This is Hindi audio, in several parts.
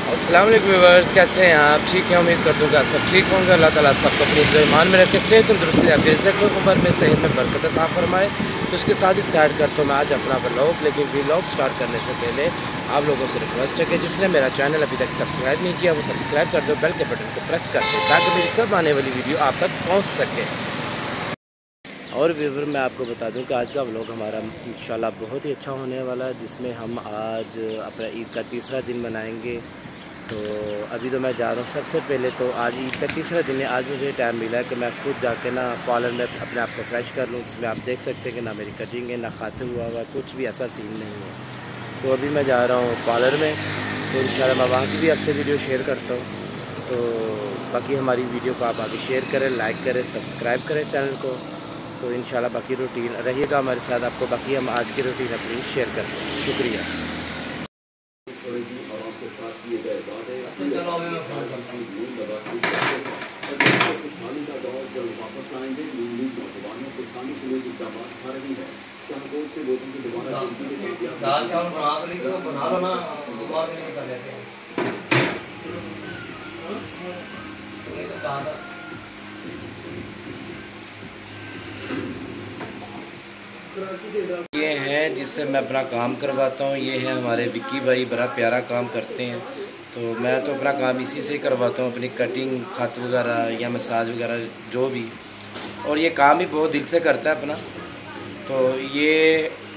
अस्सलाम वालेकुम व्यूअर्स, कैसे हैं आप? ठीक है, उम्मीद कर दूँगा आप सब ठीक होंगे। अल्लाह ताला आप सबको अपने ईमान में रखे, सेहत तंदुरुस्ती आपकी इज़्ज़त और उम्र में सेहत में बरकत अता फरमाए। तो उसके साथ ही स्टार्ट करता हूँ मैं आज अपना व्लॉग। लेकिन व्लॉग स्टार्ट करने से पहले आप लोगों से रिक्वेस्ट है कि जिसने मेरा चैनल अभी तक सब्सक्राइब नहीं किया वो सब्सक्राइब कर दो, बेल के बटन को प्रेस कर दो ताकि मेरी सब आने वाली वीडियो आप तक पहुँच सके। और व्यूवर मैं आपको बता दूं कि आज का व्लॉग हमारा इंशाल्लाह बहुत ही अच्छा होने वाला है, जिसमें हम आज अपना ईद का तीसरा दिन मनाएंगे। तो अभी तो मैं जा रहा हूँ। सबसे पहले तो आज ईद का तीसरा दिन है। आज मुझे टाइम मिला है कि मैं खुद जाके ना पार्लर में अपने आप को फ्रेश कर लूँ, जिसमें आप देख सकते हैं कि ना मेरी कटिंग है ना खाते हुआ कुछ भी ऐसा सीन नहीं है। तो अभी मैं जा रहा हूँ पार्लर में, तो इंशाल्लाह मैं वहाँ की भी आपसे वीडियो शेयर करता हूँ। तो बाकी हमारी वीडियो को आप आगे शेयर करें, लाइक करें, सब्सक्राइब करें चैनल को। तो इंशाल्लाह बाकी रूटीन रहिएगा हमारे साथ, आपको बाकी हम आज की रूटीन अपनी शेयर करते हैं। शुक्रिया। दाल चावल बना तो ली, तो बना लो ना, और नहीं कर लेते हैं। ये तो कहा था ये हैं जिससे मैं अपना काम करवाता हूँ। ये है हमारे विक्की भाई, बड़ा प्यारा काम करते हैं। तो मैं तो अपना काम इसी से करवाता हूँ, अपनी कटिंग खत वगैरह या मसाज वगैरह जो भी। और ये काम भी बहुत दिल से करता है अपना। तो ये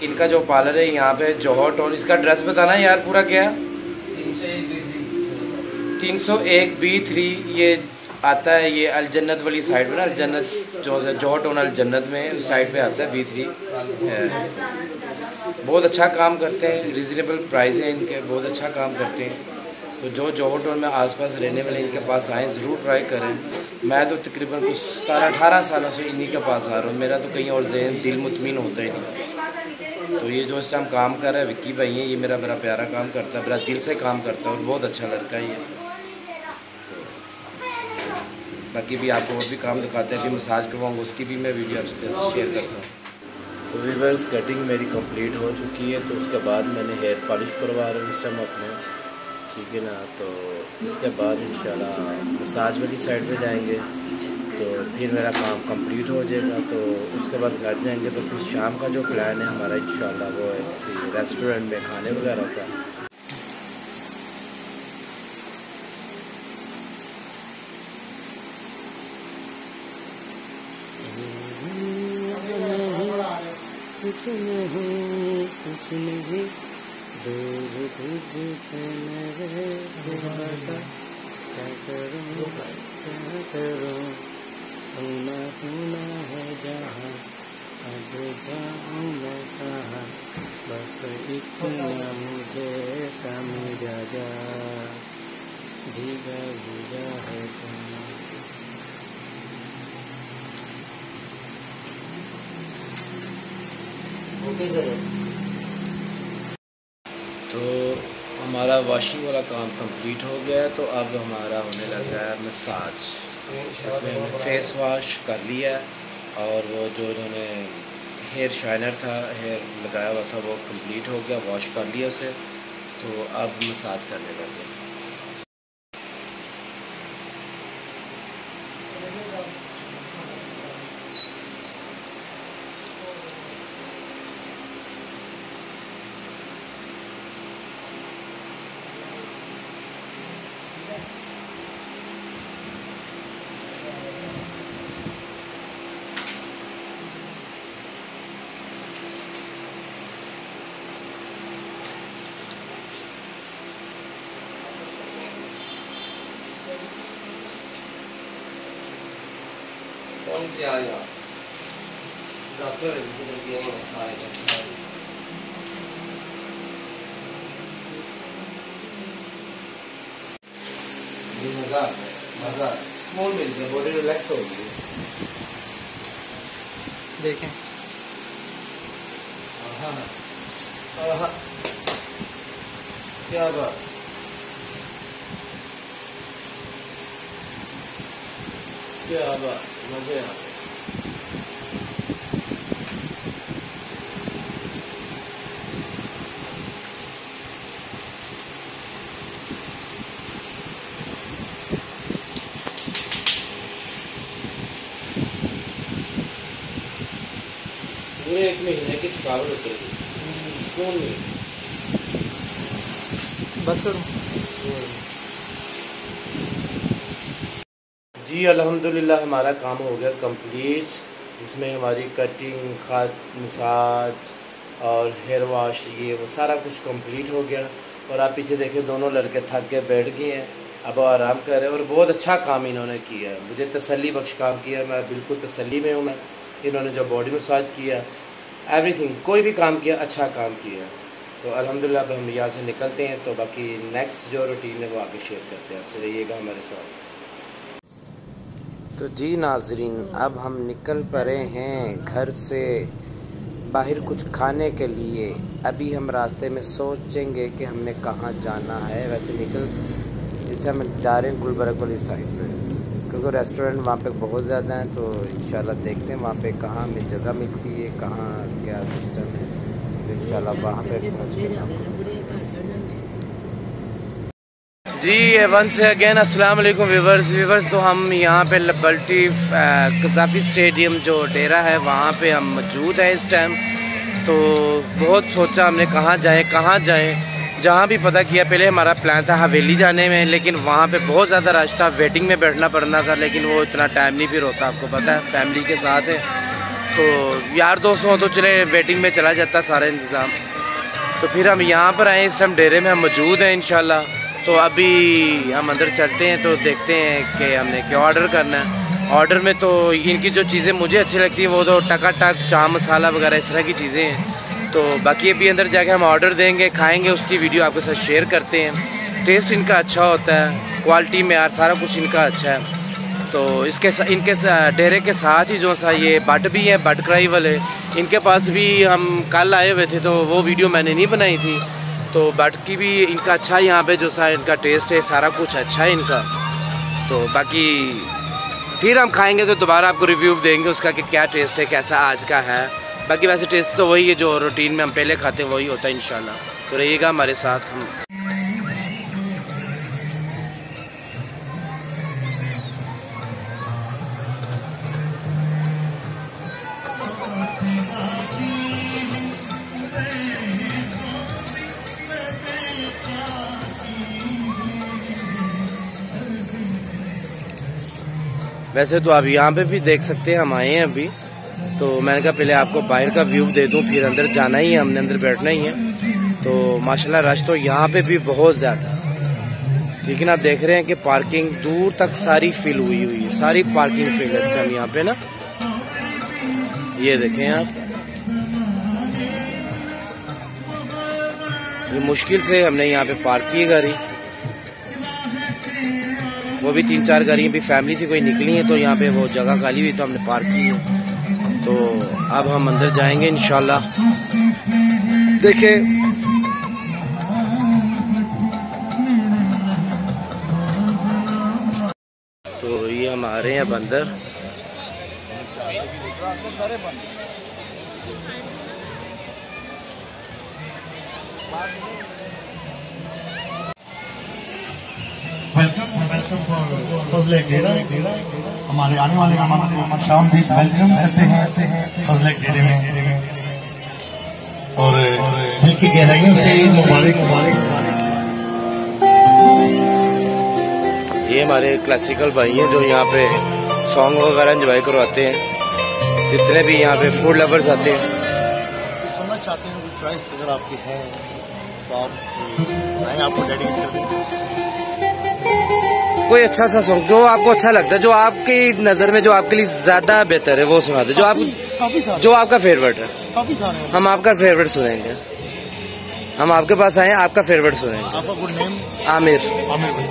इनका जो पार्लर है यहाँ पे जौहर टाउन। इसका एड्रेस बताना यार पूरा क्या है? 301B3 ये आता है। ये अलजन्नत वाली साइड में ना, अलजन्नत जो जौहर टाउन अलजन्नत में उस साइड पे आता है। B3 है। बहुत अच्छा काम करते हैं, रिजनेबल प्राइस है इनके, बहुत अच्छा काम करते हैं। तो जो जौहर टाउन में आसपास रहने वाले इनके पास आएँ, ज़रूर ट्राई करें। मैं तो तकरीबन कुछ 17-18 सालों से इन्हीं के पास आ रहा हूँ। मेरा तो कहीं और जहन दिल मुतमिन होता ही नहीं। तो ये जो इस टाइम काम कर रहा है विक्की भाई है, ये मेरा बड़ा प्यारा काम करता है, बड़ा दिल से काम करता है और बहुत अच्छा लड़का है ये। बाकी भी आपको और भी काम दिखाते हैं, अभी मसाज करवाऊँगा उसकी भी मैं वीडियो आपसे शेयर करता हूँ। तो व्यूअर्स कटिंग मेरी कंप्लीट हो चुकी है। तो उसके बाद मैंने हेयर पॉलिश करवा रहा हूँ इस टाइम अपने, ठीक है ना। तो इसके बाद इंशाल्लाह मसाज वाली साइड पे जाएंगे, तो फिर मेरा काम कंप्लीट हो जाएगा। तो उसके बाद घर जाएंगे। तो फिर शाम का जो प्लान है हमारा इंशाल्लाह वो है किसी रेस्टोरेंट में खाने वगैरह का। कुछ नहीं कुछ नहीं, दूर तुझसे न रहे, क्या करूँ क्या करूँ, सुना सुना है जहाँ, अब जाऊँ मैं कहाँ, बस इतना मुझे समझा जा, भीगा भीगा है समा। ओके करो। तो हमारा वॉशिंग वाला काम कंप्लीट हो गया है। तो अब हमारा होने लगा है मसाज। इसमें हमने फेस वॉश कर लिया है और वो जो उन्होंने हेयर शाइनर था, हेयर लगाया हुआ था, वो कंप्लीट हो गया, वॉश कर लिया उसे। तो अब मसाज करने लगे। कौन क्या यार डॉक्टर है मसाज मज़ा मज़ा सुकून मिल गया, बॉडी रिलैक्स हो गई। देखें क्या बात, क्या बात, मज़े आ गए। पूरे 1 महीने की थकावट उतरेगी, सुकून नहीं। बस करूँ जी अल्हम्दुलिल्लाह हमारा काम हो गया कंप्लीट, जिसमें हमारी कटिंग, खत, मसाज और हेयर वॉश, ये वो सारा कुछ कंप्लीट हो गया। और आप पीछे देखें दोनों लड़के थक के बैठ गए हैं, अब आराम कर रहे हैं। और बहुत अच्छा काम इन्होंने किया है, मुझे तसल्ली बख्श काम किया, मैं बिल्कुल तसल्ली में हूँ। मैं इन्होंने जो बॉडी मसाज किया, एवरीथिंग, कोई भी काम किया, अच्छा काम किया। तो अल्हम्दुलिल्लाह अब हम यहाँ से निकलते हैं, तो बाकी नेक्स्ट जो रूटीन है वो आगे शेयर करते हैं आपसे, रहिएगा हमारे साथ। तो जी नाजरीन, अब हम निकल पड़े हैं घर से बाहर कुछ खाने के लिए। अभी हम रास्ते में सोचेंगे कि हमने कहाँ जाना है। वैसे इस टाइम हम जा रहे हैं गुलबर्ग वाली साइड पे, क्योंकि रेस्टोरेंट वहाँ पे बहुत ज़्यादा हैं। तो इंशाल्लाह देखते हैं वहाँ पे कहाँ हमें जगह मिलती है, कहाँ क्या सिस्टम है। तो इंशाल्लाह वहाँ पे पहुँच के जी वंस अगेन अस्सलाम वालेकुम व्यूवर्स। तो हम यहाँ पे लबल्टी कज़ाफ़ी स्टेडियम जो डेरा है वहाँ पे हम मौजूद हैं इस टाइम। तो बहुत सोचा हमने कहाँ जाएं। जहाँ भी पता किया, पहले हमारा प्लान था हवेली जाने में, लेकिन वहाँ पे बहुत ज़्यादा रश था, वेटिंग में बैठना पड़ना था, लेकिन वो इतना टाइम नहीं फिर होता, आपको पता है फैमिली के साथ है। तो यार दोस्त हो तो चले वेटिंग में चला जाता सारा इंतज़ाम। तो फिर हम यहाँ पर आए, इस टाइम डेरे में हम मौजूद हैं इंशाल्लाह। तो अभी हम अंदर चलते हैं, तो देखते हैं कि हमने क्या ऑर्डर करना है। ऑर्डर में तो इनकी जो चीज़ें मुझे अच्छी लगती हैं वो तो टकाटक चा मसाला वगैरह इस तरह की चीज़ें हैं। तो बाकी अभी अंदर जाके हम ऑर्डर देंगे, खाएंगे, उसकी वीडियो आपके साथ शेयर करते हैं। टेस्ट इनका अच्छा होता है, क्वालिटी में यार सारा कुछ इनका अच्छा है। तो इनके डेरे के साथ ही जो सा ये बट भी है, बट कढ़ाई वाले, इनके पास भी हम कल आए हुए थे, तो वो वीडियो मैंने नहीं बनाई थी। तो बट की भी इनका अच्छा, यहाँ पे जो सा इनका टेस्ट है, सारा कुछ अच्छा है इनका। तो बाकी फिर हम खाएंगे तो दोबारा आपको रिव्यू देंगे उसका कि क्या टेस्ट है, कैसा आज का है। बाकी वैसे टेस्ट तो वही है जो रूटीन में हम पहले खाते हैं, वही होता है इंशाल्लाह। तो रहिएगा हमारे साथ। हम वैसे तो आप यहाँ पे भी देख सकते हैं, हम आए हैं अभी। तो मैंने कहा पहले आपको बाहर का व्यू दे दूँ, फिर अंदर जाना ही है, हमने अंदर बैठना ही है। तो माशाल्लाह रश तो यहाँ पे भी बहुत ज़्यादा, ठीक है ना। आप देख रहे हैं कि पार्किंग दूर तक सारी फिल हुई है, सारी पार्किंग फिल है इस टाइम यहाँ पे ना। ये देखें आप, ये मुश्किल से हमने यहाँ पे पार्क की गाड़ी, वो भी 3-4 गाड़ी भी फैमिली से कोई निकली है, तो यहाँ पे वो जगह खाली हुई तो हमने पार्क की है। तो अब हम अंदर जाएंगे इंशाल्लाह। देखें तो ये हम आ रहे हैं अब अंदर। वेलकम फॉर फजल डेरा। हमारे आने वाले मेहमानों को शाम भी वेलकम करते हैं फजल डेरे में, और दिल की गहराइयों से मुबारक। ये हमारे क्लासिकल भाई हैं जो यहाँ पे सॉन्ग वगैरह एंजॉय करवाते हैं, जितने भी यहाँ पे फूड लवर्स आते हैं। सुनना चाहते हैं कोई चॉइस अगर आपकी है तो आप बताएं, आपको डेडिकेट कर दें कोई अच्छा सा सॉन्ग जो आपको अच्छा लगता है, जो आपकी नज़र में जो आपके लिए ज़्यादा बेहतर है, वो सुना दे। जो जो आपका फेवरेट है, काफी सारे हम आपका फेवरेट सुनेंगे। हम आपके पास आए हैं, आपका फेवरेट सुनेंगे। आपका गुड नेम? आमिर। आमिर भाई,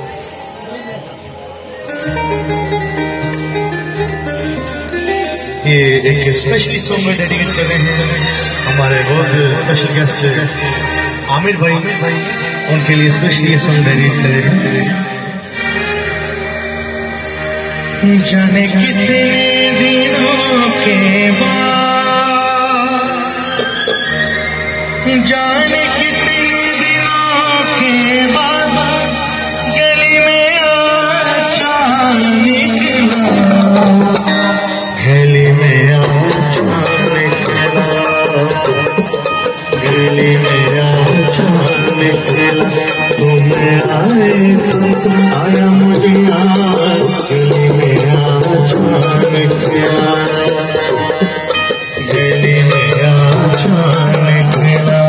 ये एक स्पेशली सॉन्ग में डेडिकेट कर रहे हैं हमारे बहुत स्पेशल गेस्ट आमिर भाई, उनके लिए स्पेशली ये सॉन्ग डेडिकेट कर रहे हैं। जाने कितने दिनों के बाद, जाने कितने दिनों के बाद गली में अचानक निकला, गली में अचानक निकला। में आए तुम, आया मुझे याद गली में अचानक आया, गली में अचानक आया,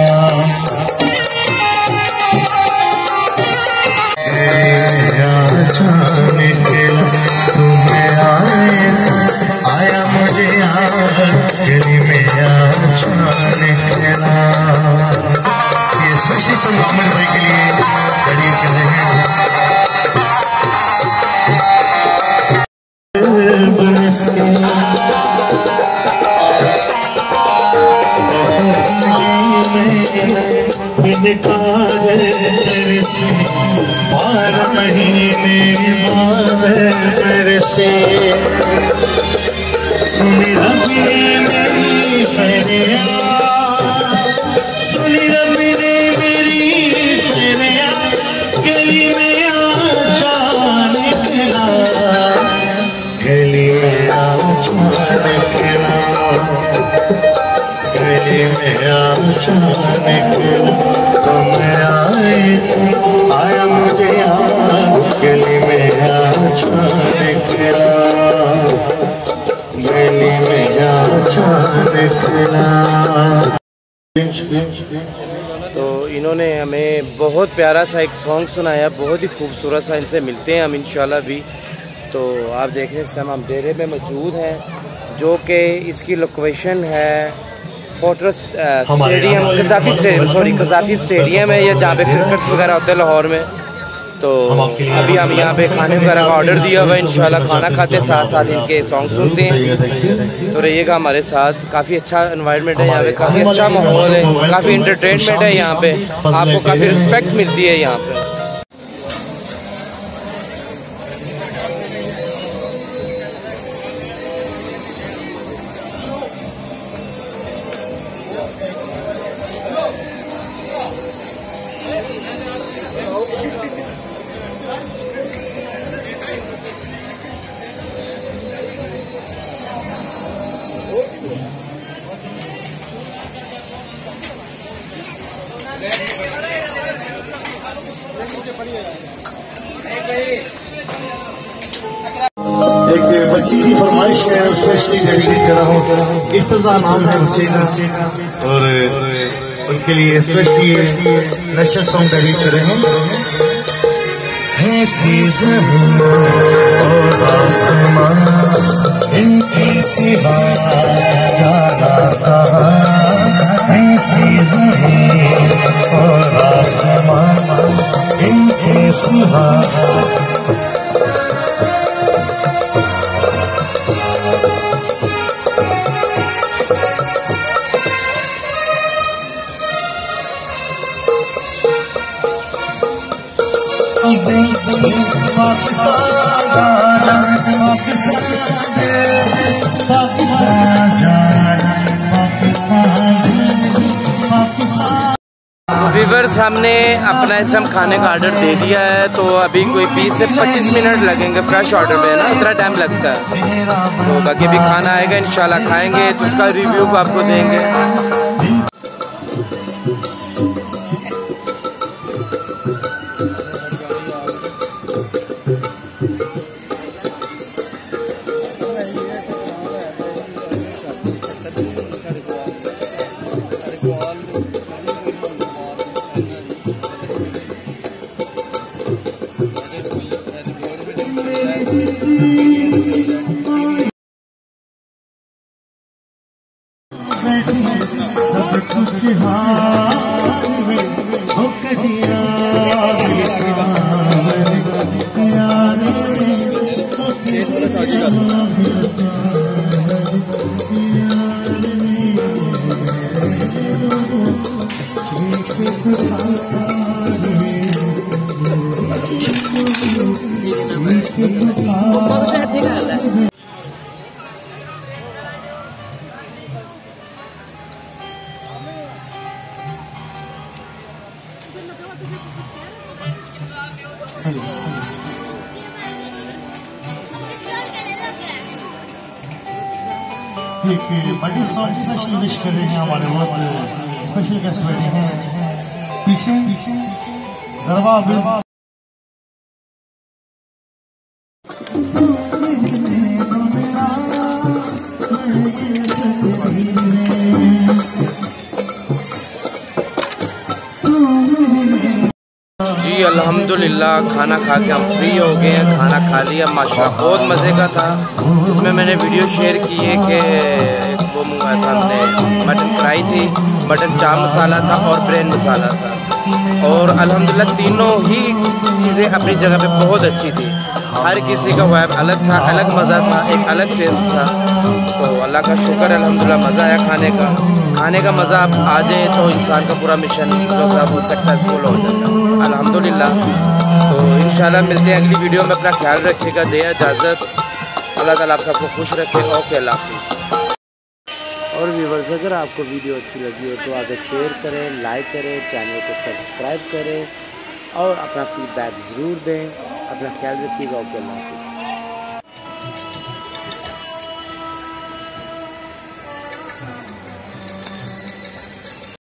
अचानक तुम्हें आए, आया मुझे याद गली में अचानक आया। ये स्पेशली सब मोहम्मद भाई के लिए करीब कर रहे हैं। बार महीने मेरे से सुनी रबी मेरी फरियाद, सुनी रबी ने मेरी फरियाद, गली में आजा निकला, गली में आजा निकला, गली में आजा निकला, तुम आए तुम, आया मुझे याद गली में आजा निकला, गली में आजा निकला। तो इन्होंने हमें बहुत प्यारा सा एक सॉन्ग सुनाया, बहुत ही खूबसूरत सा। इनसे मिलते हैं हम इंशाल्लाह भी। तो आप देख रहे हैं इस टाइम हम डेरे में मौजूद हैं, जो कि इसकी लोकेशन है fortress stadium, Gaddafi stadium, sorry Gaddafi stadium है, या जहाँ पे क्रिकेट्स वगैरह होते हैं लाहौर में। तो अभी हम यहाँ पे खाने वगैरह का ऑर्डर दिया हुआ है, इंशाल्लाह खाना खाते हैं, साथ साथ इनके सॉन्ग सुनते हैं। तो रहिएगा हमारे साथ। काफ़ी अच्छा एनवायरनमेंट है यहाँ पे, काफ़ी अच्छा माहौल है, काफ़ी इंटरटेनमेंट है यहाँ पे, आपको काफ़ी रिस्पेक्ट मिलती है यहाँ पे। एक बच्ची की फरमाइश है, स्पेशली डेडिकेट कर रहा हूँ। इफ्तिजा नाम है बच्चे का, और उनके लिए स्पेशली नेशनल सॉन्ग डेडिकेट कर रहे हैं। ऐसी ज़मीन और आसमां इनकी सिवा क्या नाता, ऐसी ज़मीन और आसमां इनकी सिवा। व्यूअर्स, हमने अपना इस टाइम खाने का ऑर्डर दे दिया है, तो अभी कोई 20 से 25 मिनट लगेंगे। फ्रेश ऑर्डर में ना इतना टाइम लगता है, तो बाकी भी खाना आएगा इंशाल्लाह खाएंगे, तो उसका रिव्यू आपको देंगे। सब कुछ हाथ में हो दिया, एक बड़ी सॉन्ग स्पेशल विश कर रहे हैं, हमारे बहुत स्पेशल गेस्ट बैठे हैं पीछे। जरवा अल्हम्दुलिल्लाह खाना खा के हम फ्री हो गए हैं। खाना खा लिया माशाल्लाह, बहुत मज़े का था। इसमें मैंने वीडियो शेयर की है कि वो मंगवाया था हमने, मटन फ्राई थी, मटन चाप मसाला था और ब्रेन मसाला था। और अल्हम्दुलिल्लाह तीनों ही चीज़ें अपनी जगह पे बहुत अच्छी थी। हर किसी का वाइब अलग था, अलग मज़ा था, एक अलग टेस्ट था। तो अल्लाह का शुक्र अल्हम्दुलिल्लाह मज़ा आया खाने का। खाने का मज़ा आ जाए तो इंसान का पूरा मिशन जो सा वो सक्सेसफुल हो जाता है अल्हम्दुलिल्लाह। तो इंशाल्लाह मिलते हैं अगली वीडियो में। अपना ख्याल रखिएगा, दे इजाज़त। अल्लाह ताला आप सबको खुश रखे। ओके, अल्लाह हाफ़िज़। और व्यूअर्स, अगर आपको वीडियो अच्छी लगी हो तो आगे शेयर करें, लाइक करें, चैनल को सब्सक्राइब करें और अपना फीडबैक ज़रूर दें। अपना ख्याल रखिएगा। ओके, अल्लाह हाफ़िज़।